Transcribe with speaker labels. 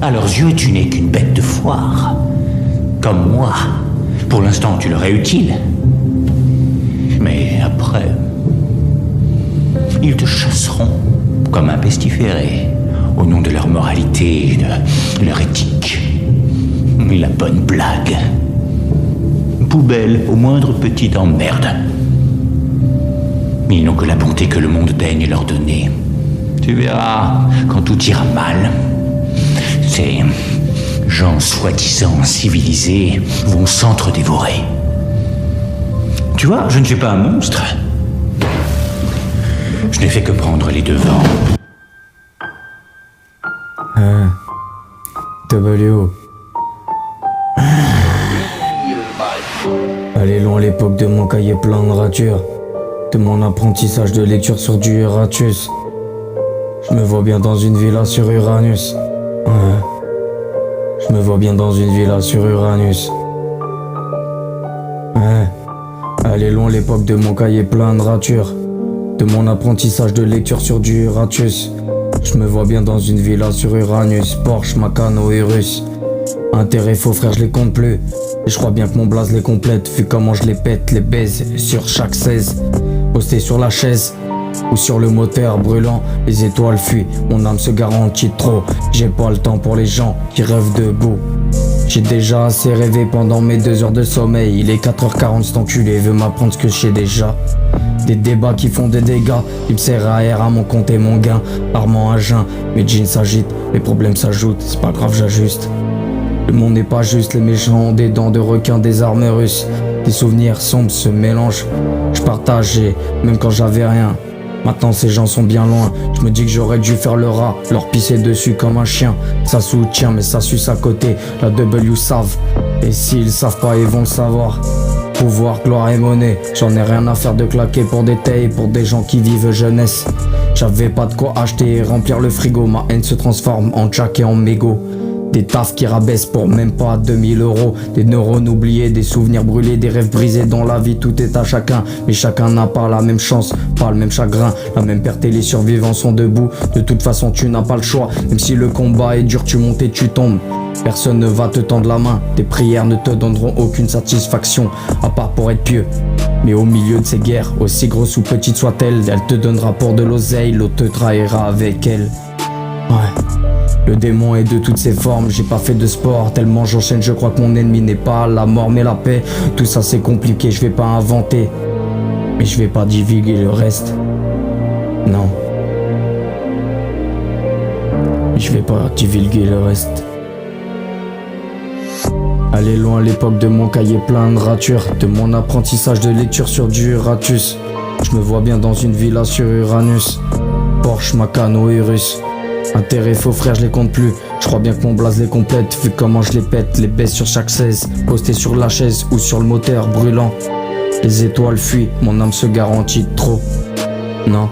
Speaker 1: À leurs yeux, tu n'es qu'une bête de foire. Comme moi. Pour l'instant, tu leur es utile. Mais après, ils te chasseront comme un pestiféré, au nom de leur moralité et de leur éthique. La bonne blague. Poubelle au moindre petit emmerde. Ils n'ont que la bonté que le monde daigne leur donner. Tu verras, quand tout ira mal, ces gens soi-disant civilisés vont s'entre-dévorer. Tu vois, je ne suis pas un monstre. Je n'ai fait que prendre les devants.
Speaker 2: W. Allez loin l'époque de mon cahier plein de ratures, de mon apprentissage de lecture sur du Eratus. Je me vois bien dans une villa sur Uranus. Je me vois bien dans une villa sur Uranus. Allez loin l'époque de mon cahier plein de ratures, de mon apprentissage de lecture sur du Eratus. Je me vois bien dans une villa sur Uranus, Porsche, Macan, Urus. Intérêt faux frère, je les compte plus. Et je crois bien que mon blaze les complète, vu comment je les pète, les baise sur chaque 16. Posté sur la chaise ou sur le moteur brûlant, les étoiles fuient, mon âme se garantit trop. J'ai pas le temps pour les gens qui rêvent debout. J'ai déjà assez rêvé pendant mes 2 heures de sommeil. Il est 4h40, cet enculé veut m'apprendre ce que je sais déjà. Des débats qui font des dégâts, il me sert à air à mon compte et mon gain. Armand à jeun, mes jeans s'agitent, les problèmes s'ajoutent, c'est pas grave j'ajuste. Le monde n'est pas juste, les méchants ont des dents de requin, des armes russes. Des souvenirs sombres se mélangent, je partageais, même quand j'avais rien. Maintenant ces gens sont bien loin, je me dis que j'aurais dû faire le rat, leur pisser dessus comme un chien. Ça soutient mais ça suce à côté, la W savent. Et s'ils savent pas ils vont le savoir. Pouvoir, gloire et monnaie, j'en ai rien à faire de claquer pour des tailles, pour des gens qui vivent jeunesse. J'avais pas de quoi acheter et remplir le frigo, ma haine se transforme en jack et en mégot. Des tafs qui rabaissent pour même pas 2000 €. Des neurones oubliés, des souvenirs brûlés, des rêves brisés. Dans la vie tout est à chacun, mais chacun n'a pas la même chance, pas le même chagrin, la même perte et les survivants sont debout. De toute façon tu n'as pas le choix, même si le combat est dur tu montes et tu tombes. Personne ne va te tendre la main, tes prières ne te donneront aucune satisfaction, à part pour être pieux. Mais au milieu de ces guerres, aussi grosses ou petites soient-elles, elle te donnera pour de l'oseille, l'autre te trahira avec elle. Ouais. Le démon est de toutes ses formes, j'ai pas fait de sport, tellement j'enchaîne, je crois que mon ennemi n'est pas la mort mais la paix. Tout ça c'est compliqué, je vais pas inventer, mais je vais pas divulguer le reste. Non. Je vais pas divulguer le reste. Allez loin l'époque de mon cahier plein de ratures, de mon apprentissage de lecture sur du Uratus. Je me vois bien dans une villa sur Uranus, Porsche, Macan, Urus. Intérêt faux frère, je les compte plus. Je crois bien que mon blaze les complète, vu comment je les pète, les baisse sur chaque 16. Posté sur la chaise ou sur le moteur brûlant. Les étoiles fuient, mon âme se garantit trop. Non.